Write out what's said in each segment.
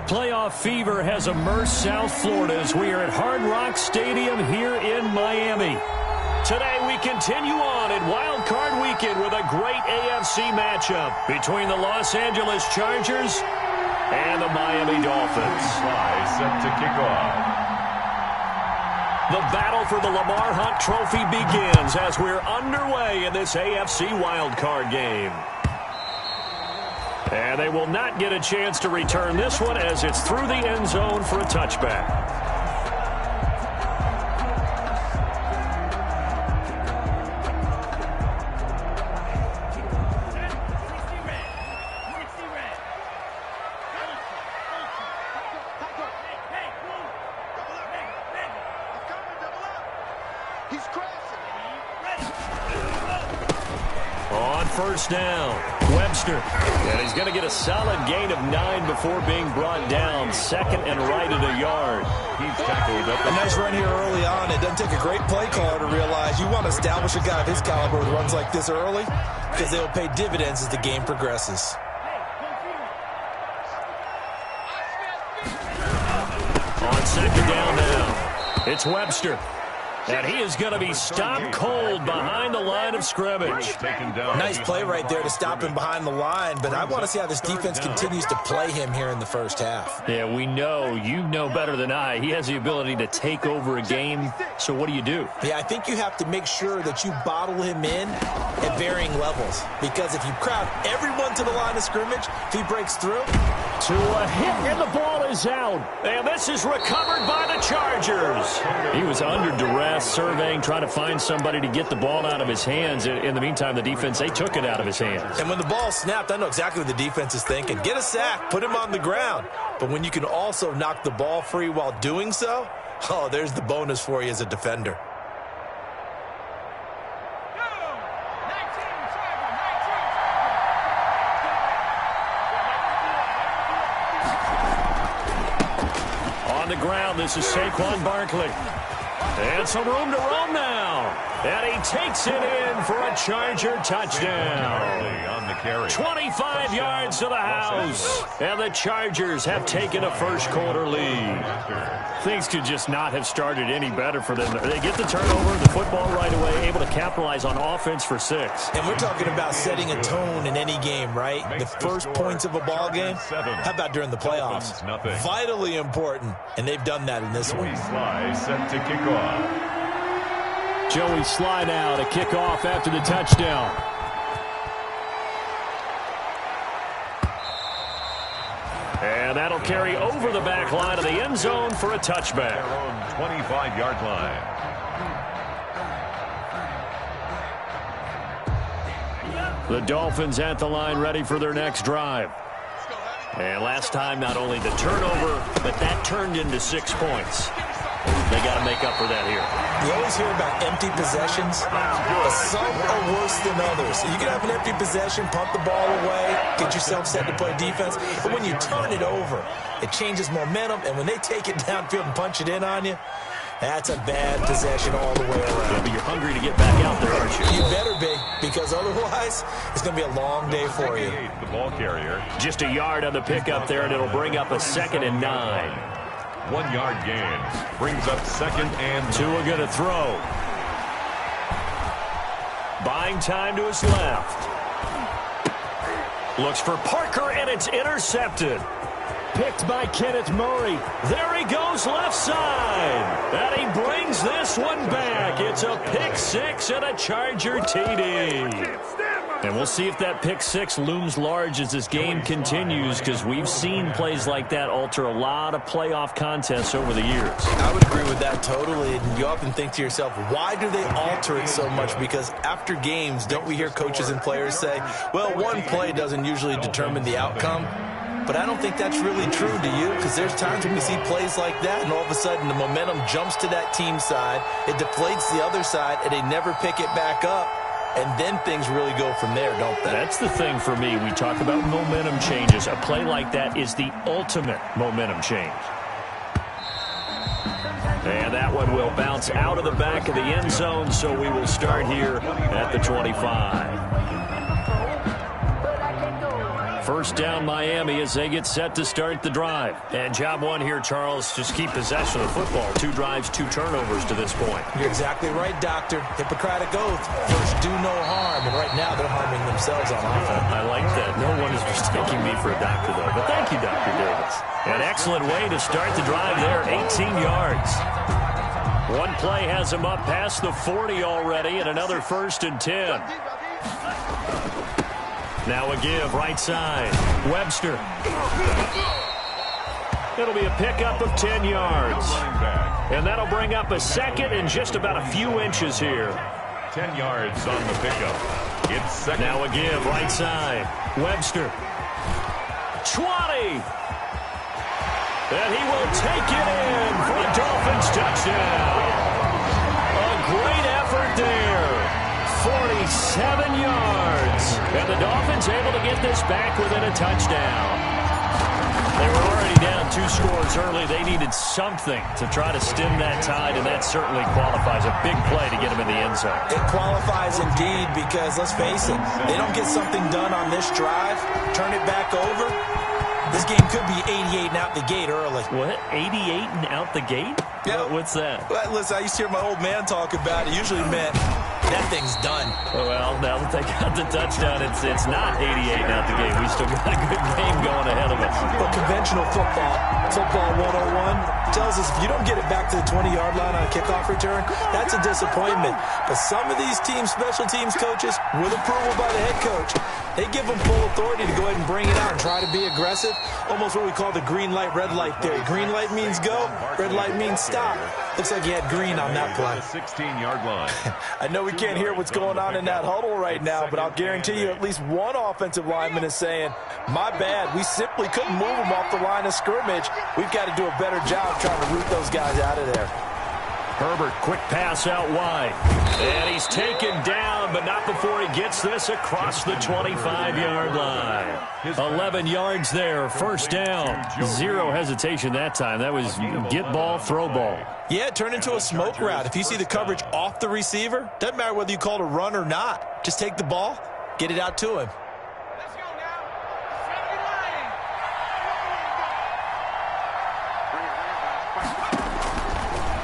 Playoff fever has immersed South Florida as we are at Hard Rock Stadium here in Miami. Today we continue on in Wild Card Weekend with a great AFC matchup between the Los Angeles Chargers and the Miami Dolphins. Set to kick off. The battle for the Lamar Hunt Trophy begins as we're underway in this AFC Wild Card game. And they will not get a chance to return this one as it's through the end zone for a touchback. On first down, Webster. And he's going to get a solid gain of 9 before being brought down. Second and right at a yard. He's tackled up. A nice run here early on. It doesn't take a great play caller to realize you want to establish a guy of his caliber with runs like this early because they'll pay dividends as the game progresses. On second down now, it's Webster. And he is going to be stopped cold behind the line of scrimmage. Nice play right there to stop him behind the line, but I want to see how this defense continues to play him here in the first half. Yeah, we know. You know better than I. He has the ability to take over a game, so what do you do? Yeah, I think you have to make sure that you bottle him in at varying levels, because if you crowd everyone to the line of scrimmage, if he breaks through. To a hit, and the ball is out. And this is recovered by the Chargers. He was under duress, surveying, trying to find somebody to get the ball out of his hands. In the meantime, the defense, they took it out of his hands. And when the ball snapped, I know exactly what the defense is thinking. Get a sack, put him on the ground. But when you can also knock the ball free while doing so, oh, there's the bonus for you as a defender. On the ground, this is Saquon Barkley. And some room to roam now. And he takes it in for a Charger touchdown. On the carry. 25 yards to the house. And the Chargers have taken a first quarter lead. Things could just not have started any better for them. They get the turnover, the football right away, able to capitalize on offense for 6. And we're talking about setting a tone in any game, right? The first points of a ball game. How about during the playoffs? Vitally important, and they've done that in this one. Joey Slye set to kick off. Joey Slye now to kick off after the touchdown. And that'll carry over the back line of the end zone for a touchback. Their own 25-yard line. The Dolphins at the line ready for their next drive. And last time, not only the turnover, but that turned into 6 points. They got to make up for that here. You always hear about empty possessions, but some are worse than others. You can have an empty possession, pump the ball away, get yourself set to play defense, but when you turn it over, it changes momentum, and when they take it downfield and punch it in on you, that's a bad possession all the way around. Yeah, but you're hungry to get back out there, aren't you? You better be, because otherwise, it's going to be a long day for you. The ball carrier. Just a yard on the pickup there, and it'll bring up a 2nd and 9. 1 yard gain. Brings up 2nd and 2 are going to throw. Buying time to his left. Looks for Parker, and it's intercepted. Picked by Kenneth Murray. There he goes left side. And he brings this one back. It's a pick 6 and a Charger TD. And we'll see if that pick 6 looms large as this game continues, because we've seen plays like that alter a lot of playoff contests over the years. I would agree with that totally. And you often think to yourself, why do they alter it so much? Because after games, don't we hear coaches and players say, well, one play doesn't usually determine the outcome? But I don't think that's really true, do you? Because there's times when we see plays like that, and all of a sudden the momentum jumps to that team side, it deflates the other side, and they never pick it back up. And then things really go from there, don't they? That's the thing for me. We talk about momentum changes. A play like that is the ultimate momentum change. And that one will bounce out of the back of the end zone, so we will start here at the 25. First down Miami as they get set to start the drive. And job one here, Charles, just keep possession of the football. 2 drives, 2 turnovers to this point. You're exactly right, Doctor. Hippocratic oath. First, do no harm. And right now, they're harming themselves on offense. I like that. No one is mistaking me for a doctor, though. But thank you, Dr. Davis. An excellent way to start the drive there. 18 yards. One play has him up past the 40 already, and another 1st and 10. Now a give, right side. Webster. It'll be a pickup of 10 yards. And that'll bring up a second and just about a few inches here. 10 yards on the pickup. It's second. Now a give, right side. Webster. 20. And he will take it in for a Dolphins touchdown. A great effort there. 47 yards. And the Dolphins able to get this back within a touchdown. They were already down 2 scores early. They needed something to try to stem that tide, and that certainly qualifies. A big play to get them in the end zone. It qualifies indeed because, let's face it, they don't get something done on this drive, turn it back over, this game could be 88 and out the gate early. What? 88 and out the gate? Yeah. What's that? Well, listen, I used to hear my old man talk about it. Usually meant that thing's done. Well, now that they got the touchdown, it's not 88 and out the gate. We still got a good game going ahead of us. But conventional football 101, tells us if you don't get it back to the 20-yard line on a kickoff return, that's a disappointment. But some of these teams, special teams coaches, with approval by the head coach, they give them full authority to go ahead and bring it out and try to be aggressive. Almost what we call the green light, red light theory. Green light means go, red light means stop. Looks like you had green on that play. 16-yard line. I know we can't hear what's going on in that huddle right now, but I'll guarantee you at least one offensive lineman is saying, my bad, we simply couldn't move them off the line of scrimmage. We've got to do a better job trying to root those guys out of there. Herbert, quick pass out wide. And he's taken down, but not before he gets this across the 25-yard line. 11 yards there, first down. 0 hesitation that time. That was get ball, throw ball. Yeah, it turned into a smoke route. If you see the coverage off the receiver, doesn't matter whether you call it a run or not. Just take the ball, get it out to him.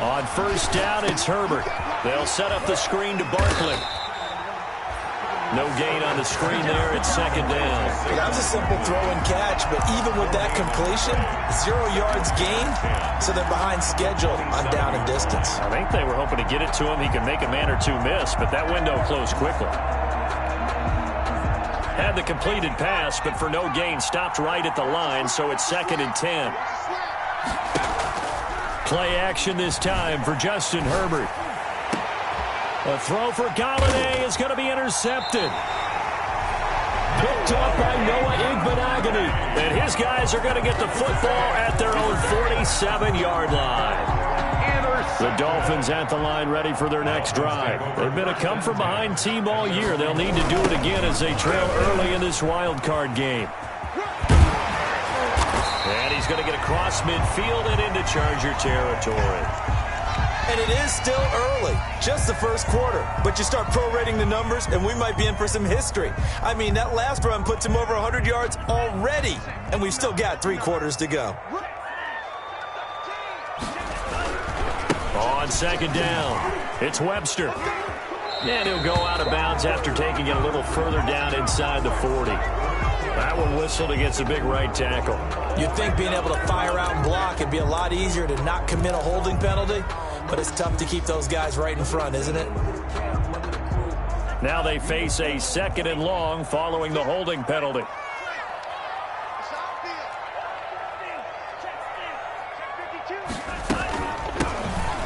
On first down, it's Herbert. They'll set up the screen to Barkley. No gain on the screen there. It's second down. That was a simple throw and catch, but even with that completion, 0 yards gained, so they're behind schedule on down and distance. I think they were hoping to get it to him. He could make a man or two miss, but that window closed quickly. Had the completed pass, but for no gain, stopped right at the line, so it's second and 10. Play action this time for Justin Herbert. A throw for Galladay is going to be intercepted. Picked up by Noah Igbinoghene. And his guys are going to get the football at their own 47-yard line. The Dolphins at the line ready for their next drive. They've been a come-from-behind team all year. They'll need to do it again as they trail early in this wild card game. And he's going to get across midfield and into Charger territory. And it is still early, just the first quarter. But you start prorating the numbers, and we might be in for some history. I mean, that last run puts him over 100 yards already, and we've still got 3 quarters to go. On second down, it's Webster. And he'll go out of bounds after taking it a little further down inside the 40. That one whistled against a big right tackle. You'd think being able to fire out and block would be a lot easier to not commit a holding penalty, but it's tough to keep those guys right in front, isn't it? Now they face a second and long following the holding penalty.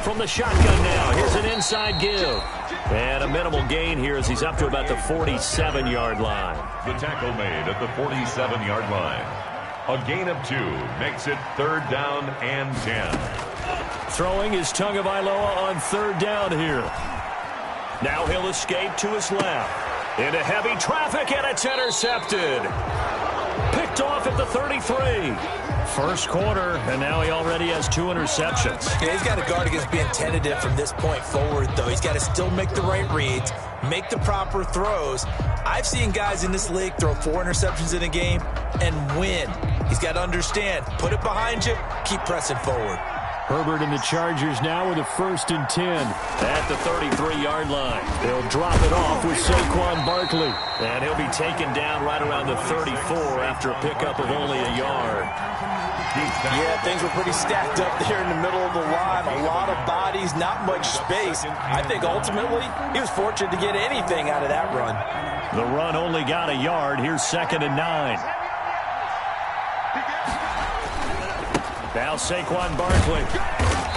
From the shotgun now, here's an inside give. And a minimal gain here as he's up to about the 47-yard line. The tackle made at the 47-yard line. A gain of 2 makes it third down and 10. Throwing is Tagovailoa on third down here. Now he'll escape to his left. Into heavy traffic, and it's intercepted. Picked off off at the 33. First quarter, and now he already has 2 interceptions. Yeah, he's got to guard against being tentative from this point forward, though. He's got to still make the right reads, make the proper throws. I've seen guys in this league throw 4 interceptions in a game and win. He's got to understand, put it behind you, keep pressing forward. Herbert and the Chargers now with a 1st and 10 at the 33-yard line. They'll drop it off with Saquon Barkley, and he'll be taken down right around the 34 after a pickup of only a yard. Yeah, things were pretty stacked up there in the middle of the line. A lot of bodies, not much space. I think ultimately he was fortunate to get anything out of that run. The run only got a yard. Here's 2nd and 9. Now Saquon Barkley.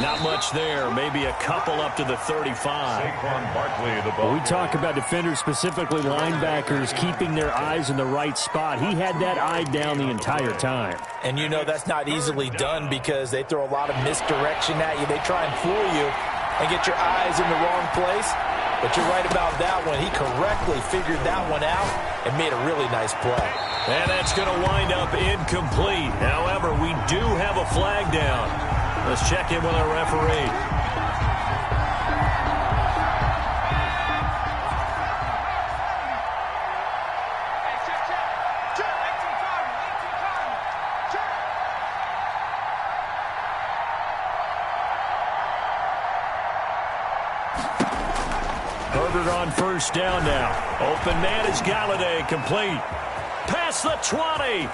Not much there. Maybe a couple up to the 35. Saquon Barkley, the ball. We talk about defenders, specifically linebackers, keeping their eyes in the right spot. He had that eye down the entire time. And you know that's not easily done because they throw a lot of misdirection at you. They try and fool you and get your eyes in the wrong place. But you're right about that one. He correctly figured that one out and made a really nice play. And that's going to wind up incomplete. However, we do have a flag down. Let's check in with our referee. Herbert on 1st down now. Open man is Galladay, complete. Past the 20.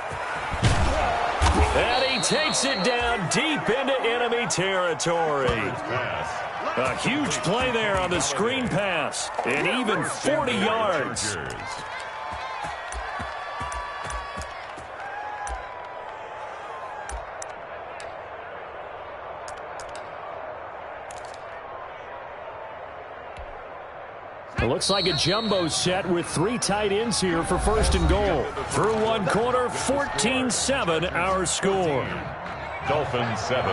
And he takes it down deep into enemy territory. A huge play there on the screen pass. And even 40 yards. It looks like a jumbo set with 3 tight ends here for 1st and goal. Through one quarter, 14-7 our score. Dolphins 7.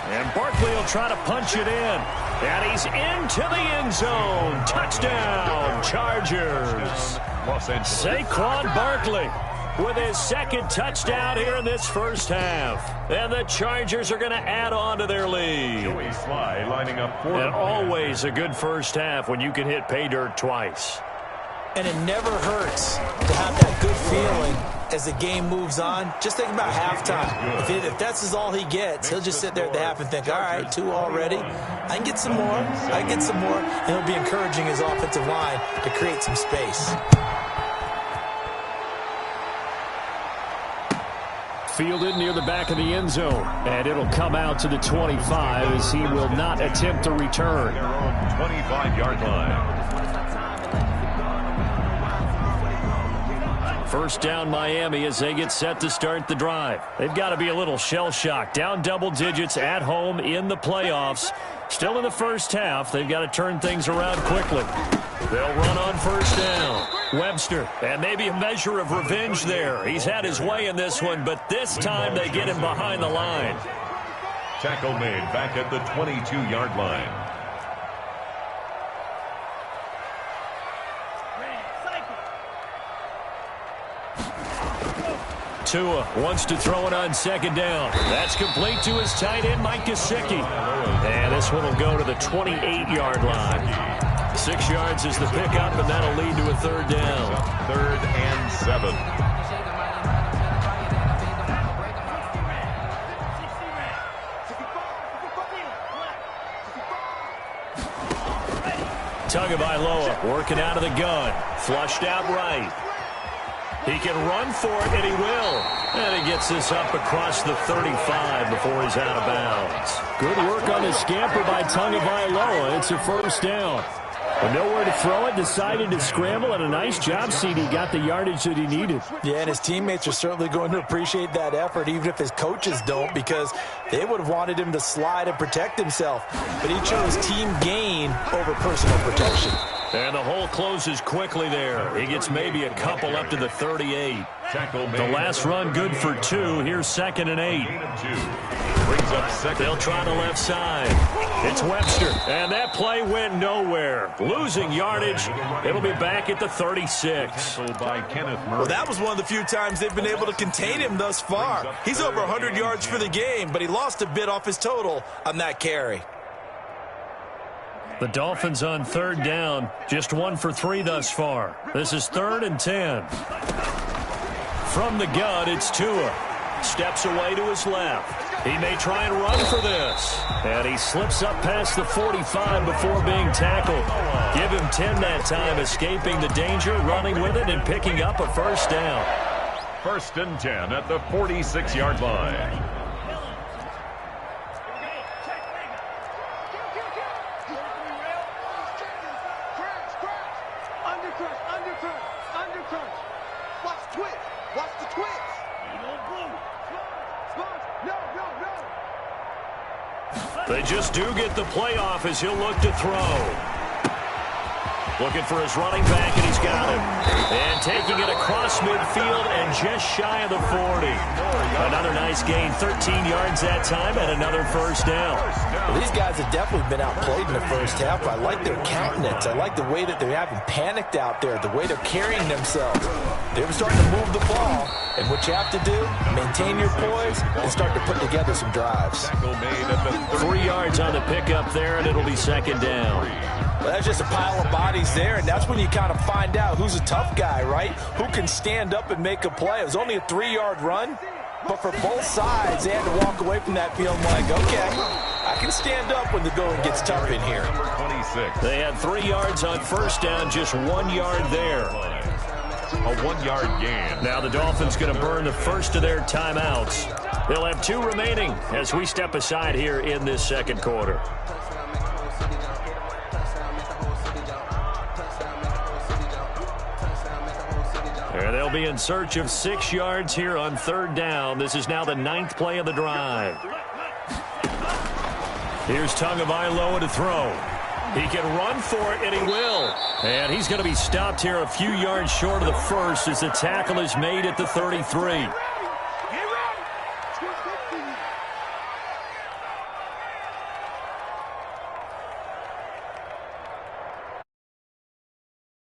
And Barkley will try to punch it in. And he's into the end zone. Touchdown, Chargers. Los Angeles. Saquon Barkley with his 2nd touchdown here in this first half. And the Chargers are going to add on to their lead. Joey Sly lining up for And always a good first half when you can hit pay dirt twice. And it never hurts to have that good feeling as the game moves on. Just think about halftime. If that's all he gets, he'll just sit there at the half and think, all right, 2 already. I can get some more. I can get some more. And he'll be encouraging his offensive line to create some space. Fielded near the back of the end zone. And it'll come out to the 25 as he will not attempt to return. their own 25-yard line. 1st down Miami as they get set to start the drive. They've got to be a little shell-shocked. Down double digits at home in the playoffs. Still in the first half. They've got to turn things around quickly. They'll run on 1st down. Webster, and maybe a measure of revenge there. He's had his way in this one, but this time they get him behind the line. Tackle made back at the 22-yard line. Tua wants to throw it on 2nd down. That's complete to his tight end, Mike Gesicki. And this one will go to the 28-yard line. 6 yards is the pickup, and that'll lead to a 3rd down. 3rd and 7. Tagovailoa working out of the gun. Flushed out right. He can run for it, and he will. And he gets this up across the 35 before he's out of bounds. Good work on the scamper by Tagovailoa. It's a 1st down. But nowhere to throw it, decided to scramble, and a nice job, CD. Got the yardage that he needed. Yeah, and his teammates are certainly going to appreciate that effort, even if his coaches don't, because they would have wanted him to slide and protect himself. But he chose team gain over personal protection. And the hole closes quickly there. He gets maybe a couple up to the 38. The last run good for 2. Here's 2nd and 8. They'll try the left side. It's Webster. And that play went nowhere. Losing yardage. It'll be back at the 36. Well, that was one of the few times they've been able to contain him thus far. He's over 100 yards for the game, but he lost a bit off his total on that carry. The Dolphins on 3rd down, just 1 for 3 thus far. This is 3rd and 10. From the gun, it's Tua. Steps away to his left. He may try and run for this. And he slips up past the 45 before being tackled. Give him 10 that time, escaping the danger, running with it, and picking up a 1st down. 1st and 10 at the 46-yard line. They just do get the playoff as he'll look to throw. Looking for his running back, and he's got him. And taking it across midfield and just shy of the 40. Another nice gain, 13 yards that time, and another 1st down. Well, these guys have definitely been outplayed in the first half. I like their countenance. I like the way that they're having panicked out there, the way they're carrying themselves. They're starting to move the ball, and what you have to do, maintain your poise and start to put together some drives. 3 yards on the pickup there, and it'll be 2nd down. Well, that's just a pile of bodies there, and that's when you kind of find out who's a tough guy, right? Who can stand up and make a play. It was only a 3-yard run, but for both sides, they had to walk away from that feeling like, okay, I can stand up when the going gets tough in here. They had 3 yards on 1st down, just 1 yard there. A 1-yard gain. Now the Dolphins going to burn the first of their timeouts. They'll have 2 remaining as we step aside here in this 2nd quarter. And they'll be in search of 6 yards here on 3rd down. This is now the 9th play of the drive. Here's Tagovailoa to throw. He can run for it, and he will. And he's going to be stopped here a few yards short of the 1st as the tackle is made at the 33.